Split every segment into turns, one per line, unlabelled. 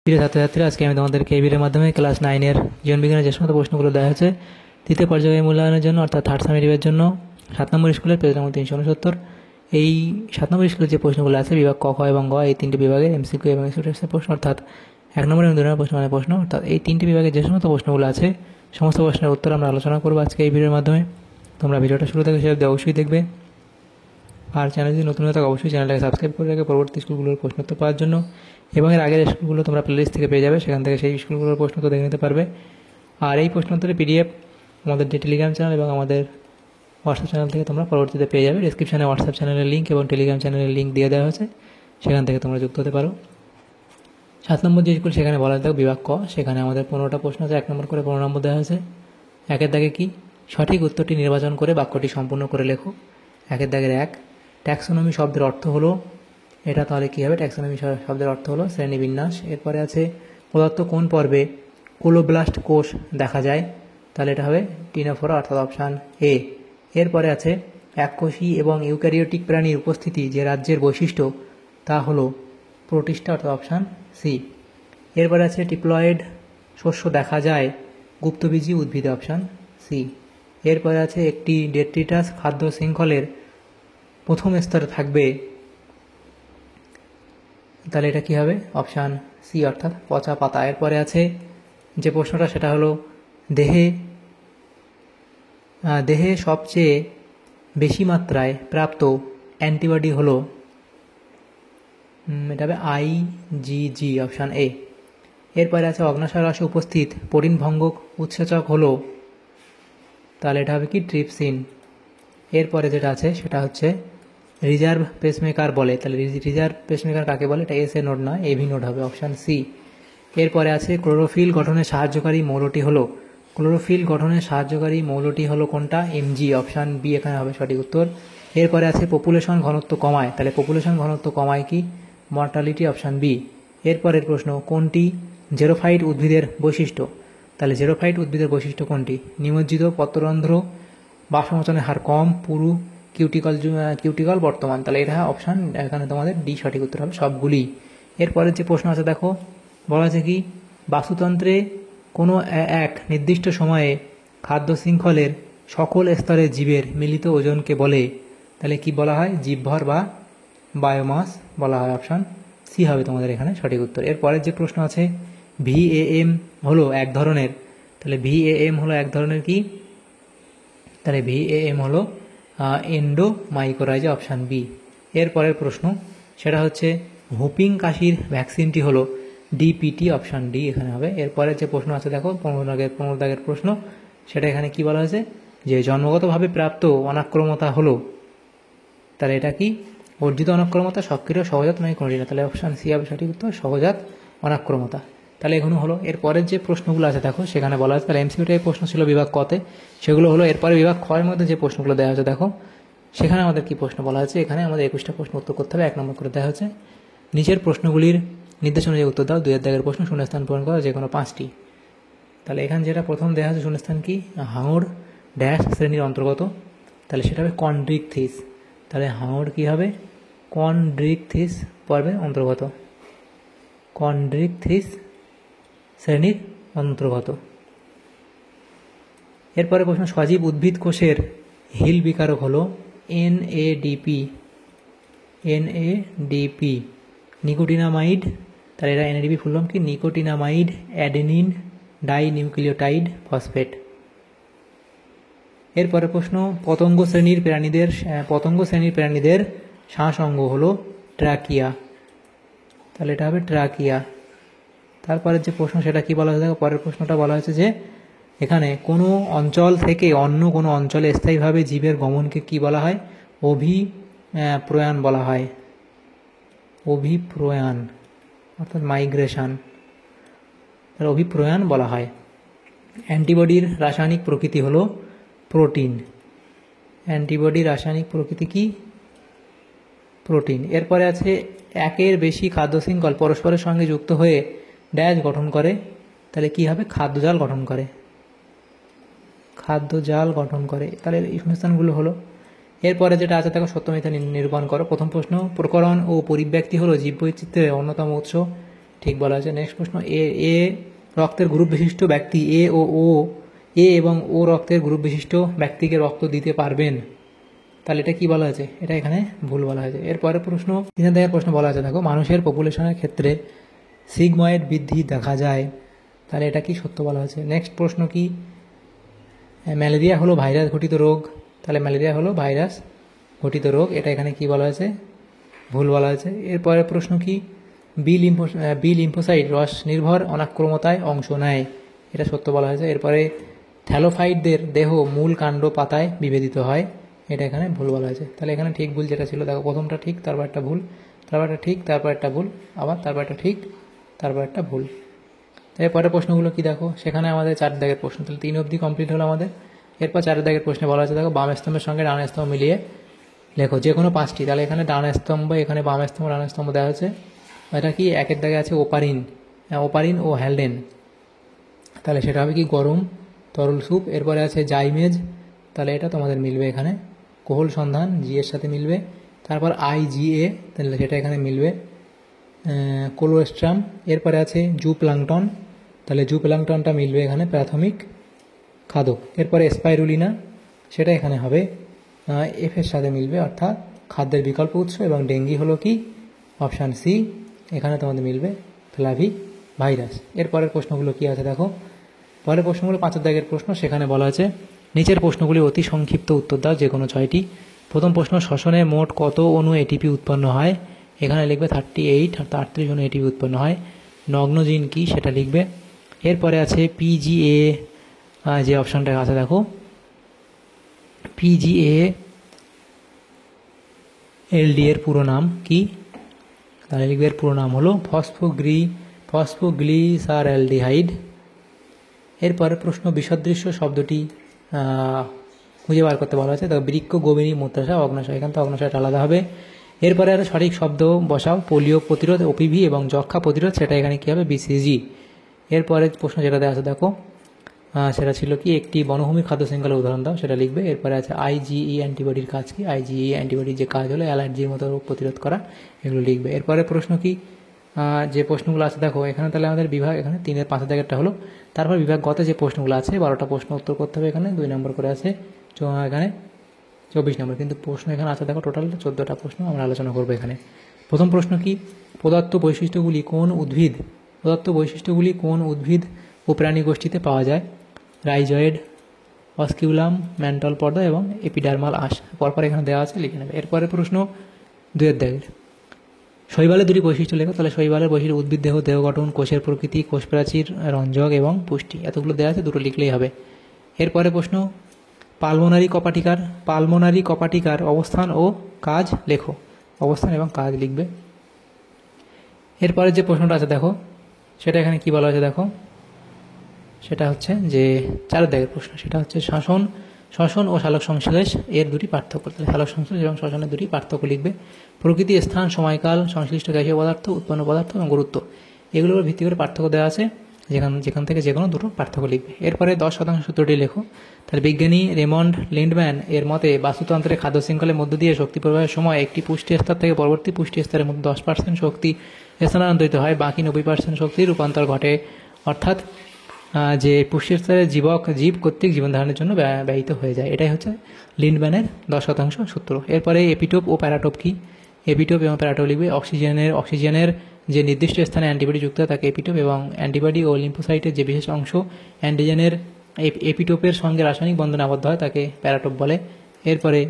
প্রিয় ছাত্রছাত্রীরা, আজকে আমি তোমাদেরকে এই ভিডিওর মাধ্যমে ক্লাস 9-এর জীবনবিজ্ঞানের যে সমস্ত প্রশ্নগুলো দেওয়া হয়েছে তৃতীয় পর্যায়ে মূল্যায়নের জন্য, অর্থাৎ থার্ড সামেটিভের জন্য 7 নম্বর স্কুলের পেজ নম্বর 369, এই 7 নম্বর স্কুলের যে প্রশ্নগুলো আছে বিভাগ ক, খ এবং গ, এই তিনটি বিভাগের এমসিকিউ এবং এক্সপেক্টেশনের প্রশ্ন, অর্থাৎ 1 নম্বর এবং 2 নম্বর প্রশ্ন, অর্থাৎ এই তিনটি বিভাগের যে সমস্ত প্রশ্নগুলো আছে সমস্ত প্রশ্নের উত্তর আমরা আলোচনা করবো আজকে এই ভিডিওর মাধ্যমে। তোমরা ভিডিওটা শুরু থেকে শেষ অবধি অবশ্যই দেখবে, আর চ্যানেল যদি নতুন হয়ে থাকে অবশ্যই চ্যানেলটাকে সাবস্ক্রাইব করে রাখবে পরবর্তী স্কুলগুলোর প্রশ্নোত্তর পাওয়ার জন্য, এবং এর আগের স্কুলগুলো তোমরা প্লেলিস্ট থেকে পেয়ে যাবে, সেখান থেকে সেই স্কুলগুলোর প্রশ্নোত্তর দেখে নিতে পারবে। আর এই প্রশ্নোত্তরের পিডিএফ আমাদের যে টেলিগ্রাম চ্যানেল এবং আমাদের হোয়াটসঅ্যাপ চ্যানেল থেকে তোমরা পরবর্তীতে পেয়ে যাবে। ডেসক্রিপশানে হোয়াটসঅ্যাপ চ্যানেলের লিঙ্ক এবং টেলিগ্রাম চ্যানেলের লিঙ্ক দিয়ে দেওয়া হয়েছে, সেখান থেকে তোমরা যুক্ত হতে পারো। 7 নম্বর যে স্কুল, সেখানে বলা থাকে বিভাগ ক, সেখানে আমাদের 15টা প্রশ্ন আছে, 1 নম্বর করে 15 নম্বর দেওয়া হয়েছে। 1-এর দাগে কি, সঠিক উত্তরটি নির্বাচন করে বাক্যটি সম্পূর্ণ করে লেখো। 1-এর দাগের 1, ট্যাক্সোনমি শব্দের অর্থ হলো, এটা তাহলে কী হবে, ট্যাক্সোনমি শব্দের অর্থ হলো শ্রেণীবিন্যাস। এরপরে আছে পদার্থ কোন পর্বে কোলোব্লাস্ট কোষ দেখা যায়, তাহলে এটা হবে টিনোফোরা, অর্থাৎ অপশান এ। এরপরে আছে এককোষী এবং ইউক্যারিওটিক প্রাণীর উপস্থিতি যে রাজ্যের বৈশিষ্ট্য তা হলো প্রোটিস্টা, অর্থাৎ অপশান সি। এরপরে আছে টিপ্লয়েড শস্য দেখা যায় গুপ্তবীজী উদ্ভিদে, অপশান সি। এরপরে আছে একটি ডেট্রিটাস খাদ্য শৃঙ্খলের প্রথম স্তরে থাকবে, তাহলে এটা কী হবে, অপশান সি, অর্থাৎ পচা পাতা। এরপরে আছে যে প্রশ্নটা, সেটা হলো দেহে সবচেয়ে বেশি মাত্রায় প্রাপ্ত অ্যান্টিবডি হলো, এটা হবে IgG, অপশান এ। এরপরে আছে অগ্ন্যাশয় রসে উপস্থিত প্রোটিন ভঙ্গক উৎসেচক হলো, তাহলে এটা হবে কি, ট্রিপসিন। এরপরে যেটা আছে সেটা হচ্ছে রিজার্ভ পেসমেকার বলে, তাহলে রিজার্ভ পেসমেকার কাকে বলে, এটা এস এ নোড নয়, এভি নোড হবে, অপশান সি। এরপরে আছে ক্লোরোফিল গঠনে সাহায্যকারী মৌলটি হলো, ক্লোরোফিল গঠনে সাহায্যকারী মৌলটি হলো কোনটা, Mg, অপশান বি এখানে হবে সঠিক উত্তর। এরপরে আছে পপুলেশন ঘনত্ব কমায়, তাহলে পপুলেশন ঘনত্ব কমায় কি, মর্টালিটি, অপশান বি। এরপরের প্রশ্ন, কোনটি জেরোফাইট উদ্ভিদের বৈশিষ্ট্য, তাহলে জেরোফাইট উদ্ভিদের বৈশিষ্ট্য কোনটি, নিমজ্জিত, পত্ররন্ধ্র, বাষ্পমোচনের হার কম, পুরু, কিউটিকল বর্তমান, তাহলে এটা অপশান এখানে তোমাদের ডি সঠিক উত্তর হবে সবগুলি। এরপরের যে প্রশ্ন আছে দেখো, বলা আছে কি, বাস্তুতন্ত্রে কোনো এক নির্দিষ্ট সময়ে খাদ্য শৃঙ্খলের সকল স্তরের জীবের মিলিত ওজনকে বলে, তাহলে কি বলা হয়, জীবভর বা বায়োমাস বলা হয়, অপশান সি হবে তোমাদের এখানে সঠিক উত্তর। এরপরের যে প্রশ্ন আছে, VAM হলো এক ধরনের, তাহলে VAM হলো এক ধরনের কি, তাহলে VAM হলো এন্ডোমাইকোরাইজা, অপশান বি। এরপরের প্রশ্ন সেটা হচ্ছে হুপিং কাশির ভ্যাকসিনটি হলো DPT, অপশান ডি এখানে হবে। এরপরের যে প্রশ্ন আছে দেখো 15 দাগের প্রশ্ন, সেটা এখানে কি বলা হয়েছে, যে জন্মগতভাবে প্রাপ্ত অনাক্রমতা হলো, তাহলে এটা কি, অর্জিত অনাক্রমতা, সক্রিয়, সহজাত নয় কোনটি না, তাহলে অপশান সি হবে সঠিক উত্তর, সহজাত অনাক্রমতা। তাহলে এগুলো হলো। এরপরের যে প্রশ্নগুলো আছে দেখো, সেখানে বলা আছে, তাহলে এমসিকিউটাই প্রশ্ন ছিল বিভাগ কতে, সেগুলো হলো। এরপরে বিভাগ ক্ষয়ের মধ্যে যে প্রশ্নগুলো দেওয়া হয়েছে দেখো, সেখানে আমাদের কি প্রশ্ন বলা হয়েছে, এখানে আমাদের 21টা প্রশ্ন উত্তর করতে হবে, 1 নম্বর করে দেওয়া হয়েছে। নিচের প্রশ্নগুলির নির্দেশ অনুযায়ী উত্তর দাও, 2-এর দাগের প্রশ্ন, শূন্যস্থান পূরণ করা যে কোনো 5টি। তাহলে এখানে যেটা প্রথম দেওয়া হয়েছে শূন্যস্থান কি, হাঙর ড্যাশ শ্রেণীর অন্তর্গত, তাহলে সেটা হবে কন্ড্রিকথিস, তাহলে হাঙর কি হবে, কন্ড্রিকথিস পর্বের অন্তর্গত, কন্ড্রিকথিস শ্রেণীর অন্তর্গত। এরপরে প্রশ্ন, সজীব উদ্ভিদ কোষের হিল বিকারক হলো NADP, নিকোটিনামাইড, তাহলে এরা NADP ফুললাম কি, নিকোটিনামাইড অ্যাডেনিন ডাইনিউক্লিওটাইড ফসফেট। এরপরে প্রশ্ন, পতঙ্গ শ্রেণীর প্রাণীদের শ্বাস অঙ্গ হলো ট্রাকিয়া, তাহলে এটা হবে ট্রাকিয়া। তারপরের যে প্রশ্ন সেটা কি বলা হয়েছে, পরের প্রশ্নটা বলা হয়েছে যে এখানে কোনো অঞ্চল থেকে অন্য কোনো অঞ্চলে স্থায়ীভাবে জীবের গমনকে কি বলা হয়, অভিপ্রয়াণ বলা হয়, অভিপ্রয়াণ অর্থাৎ মাইগ্রেশন, অভিপ্রয়াণ বলা হয়। অ্যান্টিবডির রাসায়নিক প্রকৃতি হলো প্রোটিন, অ্যান্টিবডির রাসায়নিক প্রকৃতি কি, প্রোটিন। এরপরে আছে একের বেশি খাদ্য শৃঙ্খল পরস্পরের সঙ্গে যুক্ত হয়ে ড্যাশ গঠন করে, তাহলে কি হবে, খাদ্যজাল গঠন করে, খাদ্যজাল গঠন করে, তাহলে এই শূন্যস্থানগুলো হলো। এরপরে যেটা আছে দেখো, সত্য মিথ্যা নিরূপণ করো। প্রথম প্রশ্ন, প্রকরণ ও পরিব্যক্তি হলো জীববৈচিত্র্যের অন্যতম উৎস, ঠিক বলা আছে। নেক্সট প্রশ্ন, এ এ রক্তের গ্রুপ বিশিষ্ট ব্যক্তি এ এবং ও রক্তের গ্রুপ বিশিষ্ট ব্যক্তিকে রক্ত দিতে পারবেন, তাহলে এটা কি বলা আছে? এটা এখানে ভুল বলা হয়েছে। এরপরে প্রশ্ন 3 দাগের প্রশ্ন বলা আছে, দেখো মানুষের পপুলেশনের ক্ষেত্রে সিগময়েড বৃদ্ধি দেখা যায়, তাহলে এটা কি সত্য বলা হয়েছে। নেক্সট প্রশ্ন কি, ম্যালেরিয়া হলো ভাইরাস ঘটিত রোগ, তাহলে ম্যালেরিয়া হলো ভাইরাস ঘটিত রোগ, এটা এখানে কি বলা হয়েছে? ভুল বলা হয়েছে। এরপরে প্রশ্ন কি, বি লিম্ফোসাইট রস নির্ভর অনাক্রমতায় অংশ নেয়, এটা সত্য বলা হয়েছে। এরপরে থ্যালোফাইটদের দেহ মূল কাণ্ড পাতায় বিভেদিত হয়, এটা এখানে ভুল বলা হয়েছে। তাহলে এখানে ঠিক ভুল যেটা ছিল, দেখো প্রথমটা ঠিক, তারপর একটা ভুল, তারপর একটা ঠিক, তারপর একটা ভুল, আবার তারপর একটা ঠিক, তারপর একটা ভুল। এরপরে প্রশ্নগুলো কি দেখো, সেখানে আমাদের 4 দাগের প্রশ্ন, তাহলে 3 অবধি কমপ্লিট হলো আমাদের। এরপর 4 দাগের প্রশ্নে বলা আছে, দেখো বাম স্তম্ভের সঙ্গে ডান স্তম্ভ মিলিয়ে লেখো যে কোনো 5টি, তাহলে এখানে ডান স্তম্ভ, এখানে বাম স্তম্ভ, ডান স্তম্ভ দেওয়া হচ্ছে। এটা কি 1 দাগে আছে ওপারিন ও হ্যালডেন, তাহলে সেটা হবে কি গরম তরল স্যুপ। এরপরে আছে জাইমেজ, তাহলে এটা তোমাদের মিলবে এখানে কোহল সন্ধান, জি এর সাথে মিলবে। তারপর IgA, তাহলে সেটা এখানে মিলবে কোলোস্ট্রাম। এরপরে আছে জুপ্লাংটন, তাহলে জুপ্লাংটনটা মিলবে এখানে প্রাথমিক খাদক। এরপরে স্পাইরুলিনা, সেটা এখানে হবে এফ এর সাথে মিলবে, অর্থাৎ খাদ্যের বিকল্প উৎস। এবং ডেঙ্গি হলো কি অপশান সি, এখানে তোমাদের মিলবে ফ্লাভি ভাইরাস। এরপরের প্রশ্নগুলো কি আছে দেখো, পরের প্রশ্নগুলো 5 দাগের প্রশ্ন, সেখানে বলা আছে নিচের প্রশ্নগুলি অতি সংক্ষিপ্ত উত্তর দাও যে কোনো 6টি। প্রথম প্রশ্ন, শ্বসনে মোট কত অণু এটিপি উৎপন্ন হয়, এখানে লিখবে 38, অর্থাৎ 38 অণু এটিপি উৎপন্ন হয়। নগ্নজিন কি, সেটা লিখবে। এরপরে আছে PGA, যে অপশানটা আছে দেখো PGA LD এর পুরো নাম কি, তাহলে লিখবে এর পুরো নাম হলো ফসফোগ্লিসারঅ্যালডিহাইড। এরপরে প্রশ্ন, বিসদৃশ্য শব্দটি খুঁজে বার করতে বলা হয়েছে, তো বৃক্ক, গোবিনী, মূত্রাশয়, অগ্নাশয়, এখান থেকে অগ্নাশয়টা আলাদা হবে। এরপরে আর সঠিক শব্দ বসাও, পোলিও প্রতিরোধ OPV এবং যক্ষা প্রতিরোধ, সেটা এখানে কী হবে BCG। এরপরে প্রশ্ন যেটা দেওয়া আছে দেখো, সেটা ছিল কি একটি বনভূমি খাদ্য শৃঙ্খলার উদাহরণ দাও, সেটা লিখবে। এরপরে আছে IgE অ্যান্টিবডির কাজ কি, IgE অ্যান্টিবডির যে কাজ হলো অ্যালার্জির মতো রোগ প্রতিরোধ করা, এগুলো লিখবে। এরপরে প্রশ্ন কি, যে প্রশ্নগুলো আছে দেখো এখানে, তাহলে আমাদের বিভাগ এখানে 3-এর 5 দাগেরটা হলো। তারপর বিভাগগত যে প্রশ্নগুলো আছে 12টা প্রশ্ন উত্তর করতে হবে, এখানে 2 নম্বর করে আছে, এখানে 24 নম্বর, কিন্তু প্রশ্ন এখানে আছে দেখো টোটাল 14টা প্রশ্ন আমরা আলোচনা করবো এখানে। প্রথম প্রশ্ন কি, প্রদত্ত বৈশিষ্ট্যগুলি কোন উদ্ভিদ ও প্রাণী গোষ্ঠীতে পাওয়া যায়, রাইজয়েড, অস্কিউলাম, ম্যান্টল পর্দা এবং এপিডার্মাল আঁশ, পরপর এখানে দেওয়া আছে, লিখে নেবে। এরপরে প্রশ্ন 2 দাগের, শৈবালের 2টি বৈশিষ্ট্য লেখো, তাহলে শৈবালের বৈশিষ্ট্য উদ্ভিদ দেহ, দেহ গঠন, কোষের প্রকৃতি, কোষ প্রাচীর, রঞ্জক এবং পুষ্টি, এতগুলো দেওয়া আছে, 2টো লিখলেই হবে। এরপরে প্রশ্ন, পালমোনারি কপাটিকার অবস্থান ও কাজ লেখো, অবস্থান এবং কাজ লিখবে। এরপরে যে প্রশ্নটা আছে দেখো, সেটা এখানে কি বলা হয়েছে দেখো, সেটা হচ্ছে যে 4 দাগের প্রশ্ন, সেটা হচ্ছে শ্বসন ও সালোক সংশ্লেষ এর 2টি পার্থক্য, তাহলে সালোক সংশ্লেষ এবং শ্বসনের 2টি পার্থক্য লিখবে। প্রকৃতি, স্থান, সময়কাল, সংশ্লিষ্ট গ্যাসীয় পদার্থ, উৎপন্ন পদার্থ এবং গুরুত্ব, এগুলোর ভিত্তি করে পার্থক্য দেওয়া আছে, যেখান থেকে যে কোনো 2টো পার্থক্য লিখবে। এরপরে 10% সূত্রটি লেখো, তাহলে বিজ্ঞানী রেমন্ড লিন্ডম্যান এর মতে বাস্তুতন্ত্রের খাদ্য শৃঙ্খলের মধ্য দিয়ে শক্তি প্রবাহের সময় একটি পুষ্টি স্তর থেকে পরবর্তী পুষ্টি স্তরের মধ্যে 10% শক্তি স্থানান্তরিত হয়, বাকি 90% শক্তির রূপান্তর ঘটে, অর্থাৎ যে পুষ্টি স্তরের জীব কর্তৃক জীবন ধারণের জন্য ব্যয়িত হয়ে যায়, এটাই হচ্ছে লিন্ডম্যানের 10% সূত্র। এরপরে এপিটোপ ও প্যারাটোপ কি, এপিটোপ এবং প্যারাটোপ লিখবে। অক্সিজেনের যে নির্দিষ্ট স্থানে অ্যান্টিবডি যুক্ত হয় তাকে এপিটোপ, এবং অ্যান্টিবডি ও লিম্ফোসাইটের যে বিশেষ অংশ অ্যান্টিজেনের এপিটোপের সঙ্গে রাসায়নিক বন্ধনে আবদ্ধ হয় তাকে প্যারাটোপ বলে। এরপরে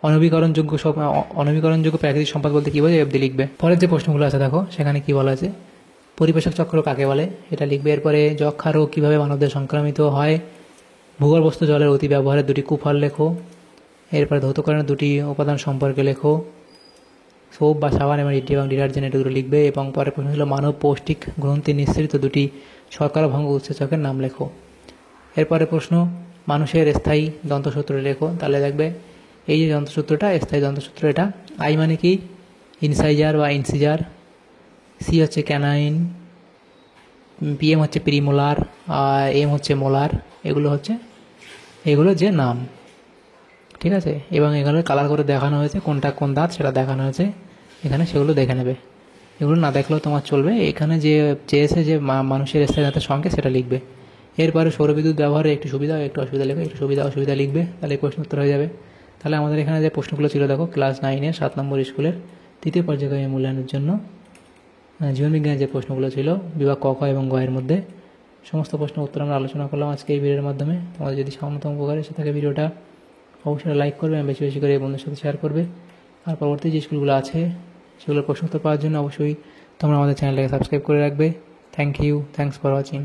অনবীকরণযোগ্য প্রাকৃতিক সম্পদ বলতে কী বোঝায়, অবধি লিখবে। পরের যে প্রশ্নগুলো আছে দেখো, সেখানে কি বলা আছে, পরিবেশক চক্র কাকে বলে, এটা লিখবে। এরপরে যক্ষা রোগ কীভাবে মানবদের সংক্রামিত হয়, ভূগর্ভস্থ জলের অতি ব্যবহারের 2টি কুফল লেখো। এরপরে ধৌতকরণের 2টি উপাদান সম্পর্কে লেখো, সোপ বা সাবান এবং ডিটারজেন্ট, এটা 2টো লিখবে। এবং পরের প্রশ্ন ছিল মানব পৌষ্টিক গ্রন্থি নিঃসৃত 2টি শর্করা ভঙ্গ উৎসেচকের নাম লেখো। এরপরে প্রশ্ন, মানুষের স্থায়ী দন্তসূত্র লেখো, তাহলে দেখবে এই যে যন্ত্রসূত্রটা, স্থায়ী যন্ত্রসূত্র, এটা আই মানে কি ইনসাইজার বা ইনসিজার, সি হচ্ছে ক্যানাইন, পিএম হচ্ছে প্রিমোলার, আর এম হচ্ছে মোলার, এগুলো যে নাম, ঠিক আছে। এবং এগুলো কালার করে দেখানো হয়েছে, কোনটা কোন দাঁত সেটা দেখানো হয়েছে এখানে, সেগুলো দেখে নেবে। এগুলো না দেখলেও তোমার চলবে। এখানে যে চেয়েছে যে মানুষের স্থায়ীতার সংখ্যা সেটা লিখবে। এরপরে সৌরবিদ্যুৎ ব্যবহারের একটু সুবিধা ও একটু অসুবিধা লিখবে, একটু সুবিধা অসুবিধা লিখবে, তাহলে এই প্রশ্ন উত্তর হয়ে যাবে। তাহলে আমাদের এখানে যে প্রশ্নগুলো ছিল দেখো, ক্লাস 9-এর 7 নম্বর স্কুলের তৃতীয় পর্যায়ক্রমিক মূল্যায়নের জন্য জীবনবিজ্ঞানের যে প্রশ্নগুলো ছিল বিভাগ ক, খ এবং গ এর মধ্যে সমস্ত প্রশ্ন উত্তর আমরা আলোচনা করলাম আজকে এই ভিডিওর মাধ্যমে। তোমাদের যদি সামান্যতম উপকার এসে থাকে ভিডিওটা অবশ্যই লাইক করবে এবং বেশি বেশি করে বন্ধুদের সাথে শেয়ার করবে। আর পরবর্তী যে স্কুলগুলো আছে সেগুলোর প্রশ্ন উত্তর পাওয়ার জন্য অবশ্যই তোমরা আমাদের চ্যানেলটাকে সাবস্ক্রাইব করে রাখবে। Thank you, thanks for watching.